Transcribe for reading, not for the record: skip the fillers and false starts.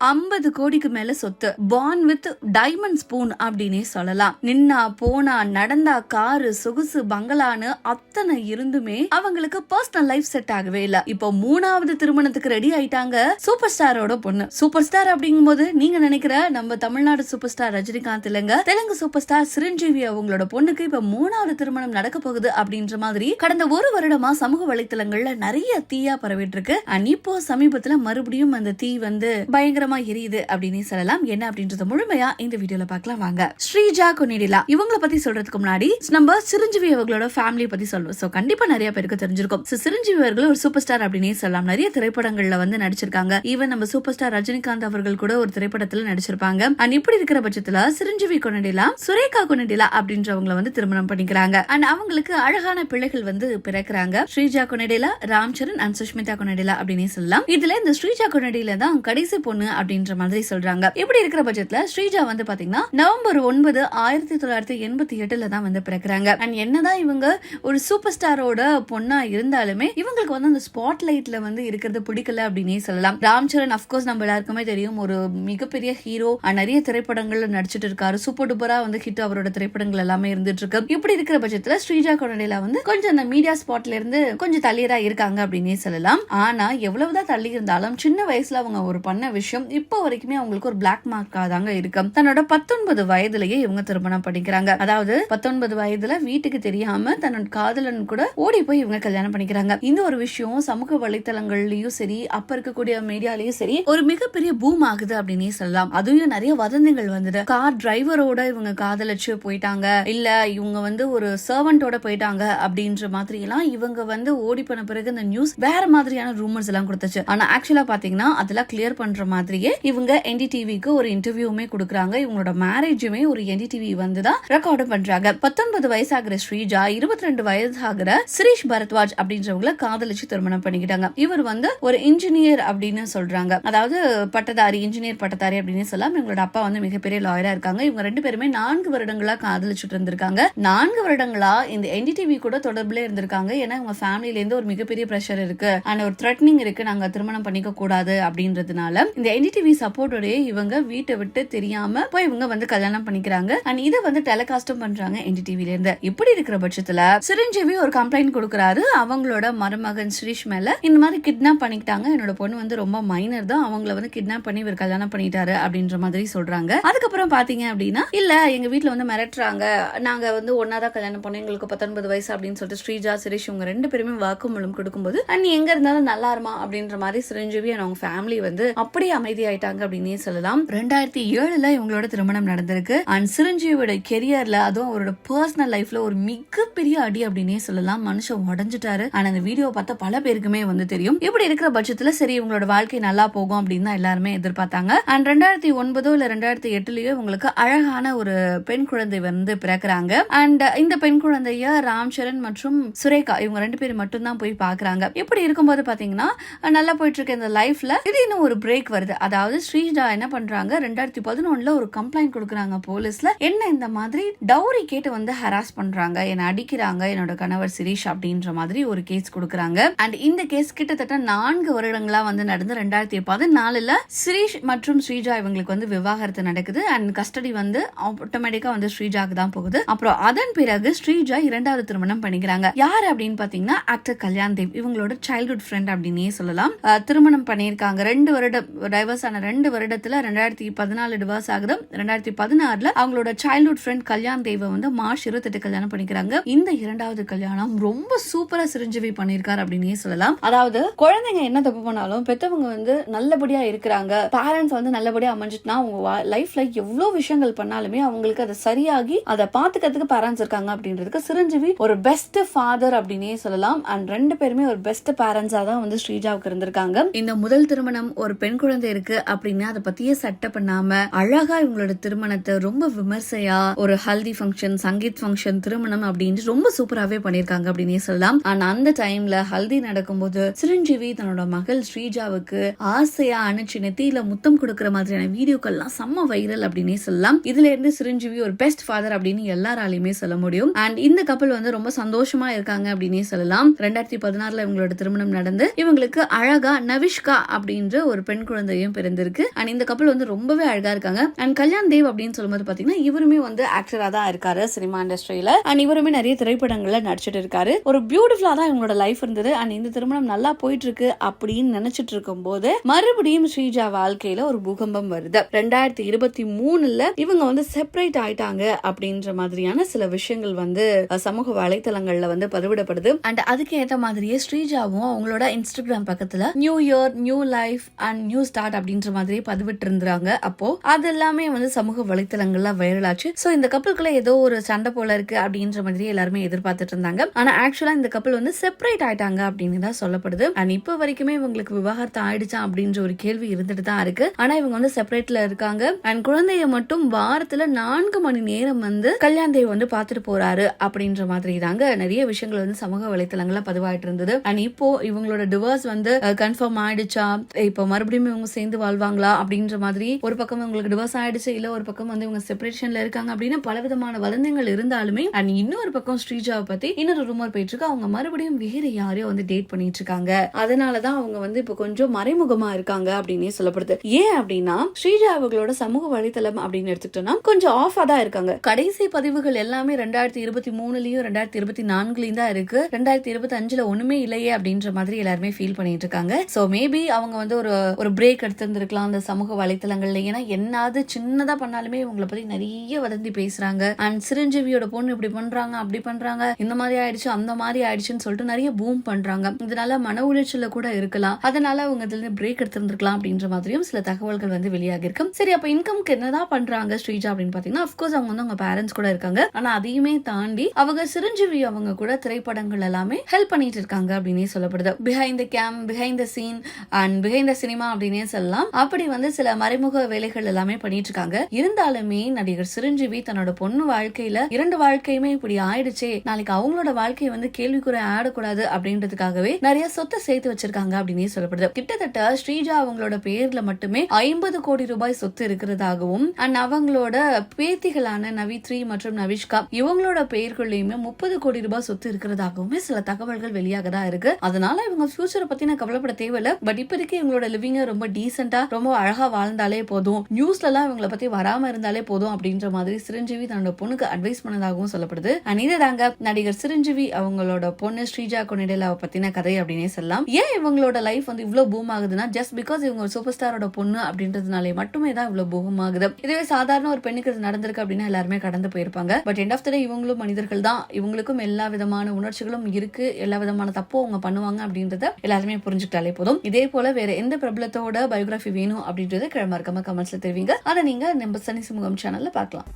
50 கோடிக்கு மேல சொத்து, பார்ன் வித் டைமண்ட் ஸ்பூன் அப்படின்னே சொல்லலாம். நின்னா போனா நடந்தா காரு சொகுசு பங்களான்னு அத்தனை இருந்துமே அவங்களுக்கு பர்சனல் லைஃப் செட் ஆகவே இல்ல. இப்போ 3வது திருமணத்துக்கு ரெடி ஆயிட்டாங்க சூப்பர் ஸ்டாரோட பொண்ணு. சூப்பர் ஸ்டார் அப்படிங்கும் போது நீங்க நினைக்கிற நம்ம தமிழ்நாடு சூப்பர் ஸ்டார் ரஜினிகாந்த் இல்லங்க, தெலுங்கு சூப்பர் ஸ்டார் சிரஞ்சீவி அவங்களோட பொண்ணுக்கு இப்ப 3வது திருமணம் நடக்க போகுது அப்படின்ற மாதிரி கடந்த ஒரு வருடமா சமூக வலைத்தளங்கள்ல நிறைய தீயா பரவிட்டு இருக்கு. இப்போ சமீபத்துல மறுபடியும் அந்த தீ வந்து பயங்கரமா எரியுது அப்படின்னு சொல்லலாம். என்ன அப்படின்றத முழுமையா இந்த வீடியோல பார்க்கலாம் வாங்க. ஸ்ரீஜா கொனிடிலா இவங்களை பத்தி சொல்றதுக்கு முன்னாடி நம்ம சிரஞ்சீவி அவர்களோட ஃபேமிலி பத்தி சொல்லுவோம். சோ கண்டிப்பா நிறைய பேருக்கு தெரிஞ்சிருக்கும். சிரஞ்சீவி அவர்கள் ஒரு சூப்பர் ஸ்டார் அப்படின்னே சொல்லலாம். நிறைய திரைப்படங்கள்ல வந்து நடிச்சிருக்காங்க. ஈவன் நம்ம சூப்பர் ஸ்டார் ரஜினிகாந்த் அவர்கள் கூட ஒரு திரைப்படத்துல நடிச்சிருப்பாங்க. அண்ட் இப்படி இருக்கிற பட்சத்துல சிரஞ்சீவி கொனிடிலா சுரேகா கொனிடிலா அப்படின்றவங்களை வந்து திருமணம் பண்ணிக்கிறாங்க. அண்ட் அவங்களுக்கு அழகான பிள்ளைகள் வந்து பிறக்கிறாங்க. ஸ்ரீஜா கொனிடிலா, ராம் சரண் அண்ட் சுஷ்மிதா கொனிடிலா அப்படின்னு சொல்லலாம். இதுல இந்த ஸ்ரீஜா கொனிடிலா தான் கடைசி பொண்ணு அப்படின்ற மாதிரி சொல்றாங்க. இப்படி இருக்கிற பட்சத்துல ஸ்ரீஜா வந்து பாத்தீங்கன்னா நவம்பர் 9, 1988 தான் வந்து பிறக்கிறாங்க. அண்ட் என்னதான் இவங்க ஒரு சூப்பர் ஸ்டாரோட பொண்ணா இருந்தாலுமே இவங்களுக்கு வந்து அந்த ஸ்பாட் லைட்ல வந்து இருக்கிறது பிடிக்கல அப்படின்னே சொல்லலாம். ராம் சரண் அப்கோர்ஸ் நம்ம எல்லாருக்குமே தெரியும், ஒரு மிகப்பெரிய ஹீரோ, நிறைய திரைப்படங்கள்ல நடிச்சிட்டு இருக்காரு. சூப்பர் டூப்பரா வந்து ஹிட் அவரோட திரைப்படங்கள் எல்லாமே இருந்துட்டு இருக்கு. இப்படி இருக்கிற பட்சத்துல ஸ்ரீஜா கொனிடிலா வந்து கொஞ்சம் அந்த மீடியா ஸ்பாட்ல இருந்து கொஞ்சம் தள்ளியரா இருக்காங்க அப்படின்னே சொல்லலாம். ஆனா எவ்வளவுதான் தள்ளி இருந்தாலும் சின்ன வயசுல அவங்க ஒரு பண்ண விஷயம் இப்போ வரைக்குமே அவங்களுக்கு ஒரு பிளாக் மார்க்கா தாங்க இருக்கு. தன்னோட 19 வயதுலயே இவங்க திருமணம் பண்ணிக்கிறாங்க. அதாவது 19 வயதுல வீட்டுக்கு தெரியாம தன்னோட காதலன் கூட ஓடி போய் இவங்க கல்யாணம் பண்ணிக்கிறாங்க. இந்த ஒரு விஷயம் சமூக வலைத்தளங்கள்லயும் சரி, அப்ப இருக்கக்கூடிய மீடியாலயும் சரி ஒரு மிகப்பெரிய பூம் ஆகுது அப்படின்னே சொல்லலாம். அதுவும் நிறைய வதந்திகள் வந்தது. கார் டிரைவரோட இவங்க காதலிச்சு போயிட்டாங்க, இல்ல இவங்க வந்து ஒரு சர்வன்டோட போயிட்டாங்க அப்படின்ற மாதிரி எல்லாம் இவங்க வந்து ஓடி பண்ண பிறகு இந்த நியூஸ் வேற மாதிரியான ரூமர்ஸ் எல்லாம் கொடுத்துச்சு. ஆனா ஆக்சுவலா பாத்தீங்கன்னா அதெல்லாம் கிளியர் பண்ற மாதிரியே இவங்க என்டிடிவிக்கு ஒரு இன்டர்வியூமே கொடுக்கறாங்க. இவங்களோட மேரேஜுமே ஒரு என்டிடிவி வந்து தான் ரெக்கார்டு பண்றாங்க. 19 வயசாகிற ஸ்ரீஜா 22 வயசாகிற சிரீஷ் பரத்வாஜ் அப்படின்றவங்கள காதலிச்சு திருமணம் பண்ணிக்கிட்டாங்க. இவர் வந்து ஒரு இன்ஜினியர் அப்படின்னு சொல்றாங்க. அதாவது பட்டதாரி, இன்ஜினியர் பட்டதாரி அப்படின்னு சொல்லலாம். இவங்களோட அப்பா வந்து மிகப்பெரிய லாயரா இருக்காங்க. இவங்க 2 பேருமே 4 வருடங்களா காதலிச்சுட்டு இருந்திருக்காங்க. 4 வருடங்களா இந்த என்டிடிவி கூட தொடர்புல இருந்திருக்காங்க. ஏன்னா இவங்க ஃபேமிலில இருந்து ஒரு மிகப்பெரிய பிரஷர் இருக்கு, அண்ட் ஒரு த்ரெட்னிங் இருக்கு, நாங்க திருமணம் பண்ணிக்க கூடாது அப்படின்றதுனால இந்த என்டிடிவி சப்போர்ட்டோடய இவங்க வீட்டை விட்டு தெரியாம போய் இவங்க வந்து கல்யாணம் பண்ணிக்கிறாங்க. அண்ட் இதை வந்து டெலிகாஸ்டும் பண்றாங்க என்டிடிவில இருந்து. இப்படி இருக்கிற பட்சத்துல சிரஞ்சீவி ஒரு கம்ப்ளைண்ட் கொடுக்கறாரு அவங்களோட மருமகன் ஸ்ரீஷ் மேல. இந்த மாதிரி கிட்னாப் பண்ணிக்கிட்டாங்க, என்னோட பொண்ணு வந்து ரொம்ப மைனர் தான், அவங்கள வந்து கிட்னாப் பண்ணி இவர் கல்யாணம் பண்ணிட்டாரு அப்படின்ற மாதிரி சொல்றாங்க. அதுக்கப்புறம் பாத்தீங்க அப்படின்னா இல்ல எங்க வீட்டுல வந்து மிரட்டுறாங்க, நாங்க வந்து ஒன்னாதான் கல்யாணம் பண்ணோம், எங்களுக்கு 19 வயசு அப்படின்னு சொல்லிட்டு ஸ்ரீஜா சிரீஷ் இவங்க 2 பேருமே வாக்குமூலம் கொடுக்கும்போது அண்ட் எங்க இருந்தாலும் நல்லா இருமா அப்படின்ற மாதிரி சிரஞ்சீவி அவங்க ஃபேமிலி வந்து அப்படியே அமைதியாயிட்டாங்க அப்படின்னே சொல்லலாம். 2007 இவங்களோட திருமணம் நடந்திருக்கு. அண்ட் சிரஞ்சீவியோட கெரியர்ல அதுவும் அவரோட பர்சனல் லைஃப்ல ஒரு மிகப்பெரிய அடி அப்படின்னே சொல்லலாம். மனுஷன் உடஞ்சிட்டாரு. ஆனா அந்த வீடியோ பார்த்தா பல பேருக்குமே வந்து தெரியும். இப்படி இருக்கிற பட்சத்துல சரி இவங்களோட வாழ்க்கை நல்லா போகும் அப்படின்னு தான் எல்லாருமே எதிர்பார்த்தாங்க. அண்ட் 2009 இல்ல 2008 இவங்களுக்கு அழகான ஒரு பெண் குழந்தை வந்து பிறக்கிறாங்க. அண்ட் இந்த பெண் குழந்தைய ராம் சரண் மற்றும் சுரேகா இவங்க 2 பேரும் மட்டும் தான் போய் பாக்குறாங்க. இப்படி இருக்கும்போது பாத்தீங்கன்னா நல்லா போயிட்டு இருக்க இந்த லைஃப்ல திடீர்னு ஒரு பிரேக் வருது. அதாவது ஸ்ரீஜா என்ன பண்றாங்க 2011 ஒரு கம்ப்ளைண்ட் கொடுக்கறாங்க போலீஸ்ல. என்ன இந்த மாதிரி டவுரி கேட்டு வந்து ஹராஸ் பண்றாங்க, என்ன அடிக்கிறாங்க என்னோட கணவர் சிரீஷ் அப்படின்ற மாதிரி ஒரு கேஸ் கொடுக்கறாங்க. அண்ட் இந்த கேஸ் கிட்டத்தட்ட 4 வருடங்களா வந்து நடந்து 2014 சிரீஷ் மற்றும் ஸ்ரீஜா இவங்களுக்கு வந்து விவாகரத்து நடக்குது. அண்ட் கஸ்டடி வந்து ஆட்டோமேட்டிக்கா வந்து ஸ்ரீஜாக்கு தான் போகுது. அப்புறம் அதன் பிறகு ஸ்ரீஜா 2வது திருமணம் பண்ணிக்கிறாங்க. யார் அப்படின்னு பாத்தீங்கன்னா ஆக்டர் கல்யாண் தேவ், இவங்களோட சைல்ட்ஹுட் ஃப்ரெண்ட் அப்படின்னே சொல்லலாம். திருமணம் பண்ணியிருக்காங்க. 2 வருடம் டைவர்ஸ் ஆன 2 வருடத்துல 2014 டிவோர்ஸ் ஆகுது. 2016 அவங்களோட சைல்ட்ஹுட் ஃப்ரெண்ட் கல்யாண் தேவ வந்து மார்ச் 28 கல்யாணம் பண்ணிக்கிறாங்க. இந்த 2வது கல்யாணம் ரொம்ப சூப்பரா சிரஞ்சீவி பண்ணிருக்காரு அப்படின்னே சொல்லலாம். அதாவது குழந்தைங்க என்ன தப்பு பண்ணாலும் பெத்தவங்க வந்து நல்லபடியா இருக்கிறாங்க, பேரண்ட்ஸ் வந்து நல்லபடியா அமைஞ்சிட்டுனா அவங்க லைஃப்ல எவ்வளவு விஷயங்கள் பண்ணாலுமே அவங்களுக்கு அதை சரியாகி அதை பாத்துக்கிறதுக்கு பேரண்ட்ஸ் இருக்காங்க அப்படின்றதுக்கு சிரஞ்சீவி ஒரு பெஸ்ட் ஃபாதர் அப்படின்னே சொல்லலாம். அண்ட் 2 பேருமே ஒரு பெஸ்ட் பேரண்ட்ஸா தான் வந்து ஸ்ரீஜாவுக்கு இருந்திருக்காங்க. இந்த முதல் திருமணம் ஒரு பெண் குழந்தை இருக்கு அப்படின்னா அதை பத்தியே சட்டை பண்ணாம அழகா இவங்களோட திருமணத்தை ரொம்ப விமர்சையா ஒரு ஹல்தி ஃபங்க்ஷன், சங்கீத் ஃபங்க்ஷன், திருமணம் அப்படின்னு ரொம்ப சூப்பராகவே பண்ணிருக்காங்க அப்படின்னே சொல்லலாம். ஆனா அந்த டைம்ல ஹல்தி நடக்கும்போது சிரஞ்சீவி தன்னோட மகள் ஸ்ரீஜாவுக்கு ஆசையா அணைச்சு நெத்தியில முத்தம் கொடுக்கற மாதிரியான வீடியோக்கள்லாம் செம்ம வைரல் அப்படின்னே சொல்லலாம். இதுல இருந்து சிரஞ்சீவி ஒரு பெஸ்ட் ஃபாதர் அப்படின்னு எல்லாராலையுமே சொல்ல முடியும். அண்ட் இந்த கப்பல் வந்து ரொம்ப சந்தோஷமா இருக்காங்க அப்படின்னே சொல்லலாம். 2016 இவங்களோட திருமணம் நடந்து இவங்களுக்கு அழகா நவிஷ்கா அப்படின்ற ஒரு பெண் குழந்தையும் குழந்தையும் பிறந்திருக்கு. அண்ட் இந்த கப்பல் வந்து ரொம்பவே அழகா இருக்காங்க. அண்ட் கல்யாண் தேவ் அப்படின்னு சொல்லும்போது பாத்தீங்கன்னா இவருமே வந்து ஆக்டரா தான் இருக்காரு சினிமா இண்டஸ்ட்ரியில. அண்ட் இவருமே நிறைய திரைப்படங்கள்ல நடிச்சிட்டு இருக்காரு. ஒரு பியூட்டிஃபுல்லா தான் இவங்களோட லைஃப் இருந்தது. அண்ட் இந்த திருமணம் நல்லா போயிட்டு இருக்கு அப்படின்னு நினைச்சிட்டு இருக்கும் போது மறுபடியும் ஸ்ரீஜா வாழ்க்கையில ஒரு பூகம்பம் வருது. 2023 இவங்க வந்து செப்பரேட் ஆயிட்டாங்க அப்படின்ற மாதிரியான சில விஷயங்கள் வந்து சமூக வலைத்தளங்கள்ல வந்து பதிவிடப்படுது. அண்ட் அதுக்கு ஏற்ற மாதிரியே ஸ்ரீஜாவும் அவங்களோட இன்ஸ்டாகிராம் பக்கத்துல new year new life and new start அப்படின்ற மாதிரி பதிவிட்டு இருந்தாங்க. அப்போ அது எல்லாமே வந்து சமூக வலைத்தளங்கள்ல வைரல் ஆச்சு. சோ இந்த கப்பலுக்குள்ள ஏதோ ஒரு சண்டை போல இருக்கு அப்படின்ற மாதிரி எல்லாருமே எதிர்பார்த்துட்டு இருந்தாங்க. ஆனா ஆக்சுவலா இந்த கப்பல் வந்து செப்பரேட் ஆயிட்டாங்க அப்படின்னு தான் சொல்லப்படுது. அண்ட் இப்ப வரைக்குமே இவங்களுக்கு விவாகரத்து ஆயிடுச்சா அப்படின்ற ஒரு கேள்வி இருந்துட்டு தான் இருக்கு. ஆனா இவங்க வந்து செப்பரேட்ல இருக்காங்க. அண்ட் குழந்தைய மட்டும் வாரத்துல 4 மணி நேரம் வந்து கல்யாண் தேவ் வந்து பாத்துட்டு போறாரு அப்படின்ற மாதிரி தாங்க நிறைய விஷயங்கள் வந்து சமூக வலைத்தளங்கள்ல பதிவாயிட்டு இருந்தது. அண்ட் இப்போ இவங்களோட டிவோர்ஸ் வந்து கன்ஃபார்ம் ஆயிடுச்சா, இப்போ மறுபடியும் இவங்க சேர்ந்து வாழ்வாங்களா அப்படின்ற மாதிரி ஒரு பக்கம் இவங்களுக்கு டிவோர்ஸ் ஆயிடுச்சு, இல்ல ஒரு பக்கம் வந்து இவங்க செப்பரேஷன்ல இருக்காங்க அப்படின்னு பலவிதமான வதந்திகள் இருந்தாலுமே அண்ட் இன்னொரு பக்கம் ஸ்ரீஜாவை பத்தி இன்னொரு ரூமர் போயிட்டு இருக்கு. அவங்க மறுபடியும் வேற யாரையோ வந்து டேட் பண்ணிட்டு இருக்காங்க. அதனாலதான் அவங்க வந்து இப்போ கொஞ்சம் மறைமுகமா இருக்காங்க அப்படின்னே சொல்லப்படுது. ஏன் அப்படின்னா ஸ்ரீஜா அவங்களோட சமூக வலைத்தளம் அப்படின்னு எடுத்துக்கிட்டோம்னா கொஞ்சம் ஆஃபா தான் இருக்காங்க. கடைசி பதிவுகள் எல்லாமே 2023லயும் 2024லயும் தான் இருக்கு. 2025ல ஒண்ணுமே இல்லையே அப்படின்ற மாதிரி எல்லாருமே ஃபீல் பண்ணிட்டு இருக்காங்க. சோ மேபி அவங்க வந்து ஒரு பிரேக் எடுத்திருந்திருக்கலாம் அந்த சமூக வலைத்தளங்கள்ல. ஏன்னா என்னாவது சின்னதா பண்ணாலுமே இவங்களை பத்தி நிறைய வதந்தி பேசுறாங்க. அண்ட் சிரஞ்சீவியோட பொண்ணு இப்படி பண்றாங்க அப்படி பண்றாங்க, இந்த மாதிரி ஆயிடுச்சு அந்த மாதிரி ஆயிடுச்சுன்னு சொல்லிட்டு நிறைய பூம் பண்றாங்க. இதனால மன உளைச்சல கூட இருக்கலாம். அதனால அவங்க இதுல இருந்து பிரேக் எடுத்திருந்திருக்கலாம் அப்படின்ற மாதிரியும் சில தகவல்கள் வந்து வெளியாகி இருக்கு. சரி, அப்ப இன்கம்க்கு என்னதான் பண்றாங்க ஸ்ரீஜா அப்படின்னு பாத்தீங்கன்னா அப்கோர்ஸ் அவங்க வந்து அவங்க பேரண்ட்ஸ் கூட இருக்காங்க. ஆனா அதையுமே தாண்டி அவங்க சிரஞ்சீவி அவங்க கூட திரைப்படங்கள் எல்லாமே ஹெல்ப் பண்ணிட்டு இருக்காங்க அப்படின்னே சொல்லப்படுது. Behind the game, behind the scene and behind the cinema அப்படின்னே சொல்லலாம். அப்படி வந்து சில மறைமுக வேலைகள் எல்லாமே பண்ணிட்டு இருக்காங்க. இருந்தாலுமே நடிகர் சிரஞ்சீவி தன்னோட பொண்ணு வாழ்க்கையில 2 வாழ்க்கையுமே இப்படி ஆயிடுச்சே, நாளைக்கு அவங்களோட வாழ்க்கையை வந்து கேள்விக்குறை ஆடக்கூடாது அப்படின்றதுக்காகவே நிறைய சொத்தை சேர்த்து வச்சிருக்காங்க அப்படின்னே சொல்லப்படுது. கிட்டத்தட்ட ஸ்ரீஜா அவங்களோட பேர்ல மட்டுமே 50 கோடி ரூபாய் சொத்து இருக்கிறதாகவும் அண்ட் அவங்களோட பேத்திகளான நவித்ரி மற்றும் நவிஷ்கா இவங்களோட பெயர்களையுமே 30 கோடி ரூபாய் சொத்து இருக்கிறதாகவும் சில தகவல்கள் வெளியாக தான் இருக்கு. அதனால இவங்க ஃபியூச்சரை பத்தி நான் கவலைப்பட தேவையில்ல. பட் இப்போதைக்கு இவங்களோட லிவிங்க ரொம்ப டீசென்டா ரொம்ப அழகா வாழ்ந்தாலே போதும், நியூஸ்ல எல்லாம் இவங்களை பத்தி வராம இருந்தாலே போதும் அப்படின்ற மாதிரி சிரஞ்சீவி தன்னோட பொண்ணுக்கு அட்வைஸ் பண்ணதாகவும் சொல்லப்படுது. அண்ட் இதுதாங்க நடிகர் சிரஞ்சீவி அவங்களோட பொண்ணு ஸ்ரீஜா கொனிடேலாவை பத்தின கதை அப்படின்னே சொல்லலாம். ஏன் இவங்களோட லைஃப் வந்து இவ்வளவு பூம் ஆகுதுன்னா ஜஸ்ட் பிகாஸ் இவங்க சூப்பர் ஸ்டாரோட பொண்ணு அப்படின்றதுனாலே மட்டுமே தான் இவ்வளவு பூம் ஆகுது. இதுவே சாதாரண ஒரு பெண்ணுக்கு இது நடந்திருக்கு அப்படின்னா எல்லாருமே கடந்து போயிருப்பாங்க. பட் எண்ட் ஆஃப் த டே இவங்களும் மனிதர்கள் தான், இவங்களுக்கும் எல்லா விதமான உணர்ச்சிகளும் இருக்கு, எல்லா விதமான தப்பும் அவங்க பண்ணுவாங்க அப்படின்றத எல்லாருமே புரிஞ்சுக்கிட்டாலே போதும். இதே போல வேற எந்த பிரபலத்தோட பயோகிராஃபி வேணும் அப்படின்றத மறக்காம கமெண்ட்ஸ்ல தெரிவிங்க. அதை நீங்க நம்ம சனி சமூகம் சேனல்ல பார்க்கலாம்.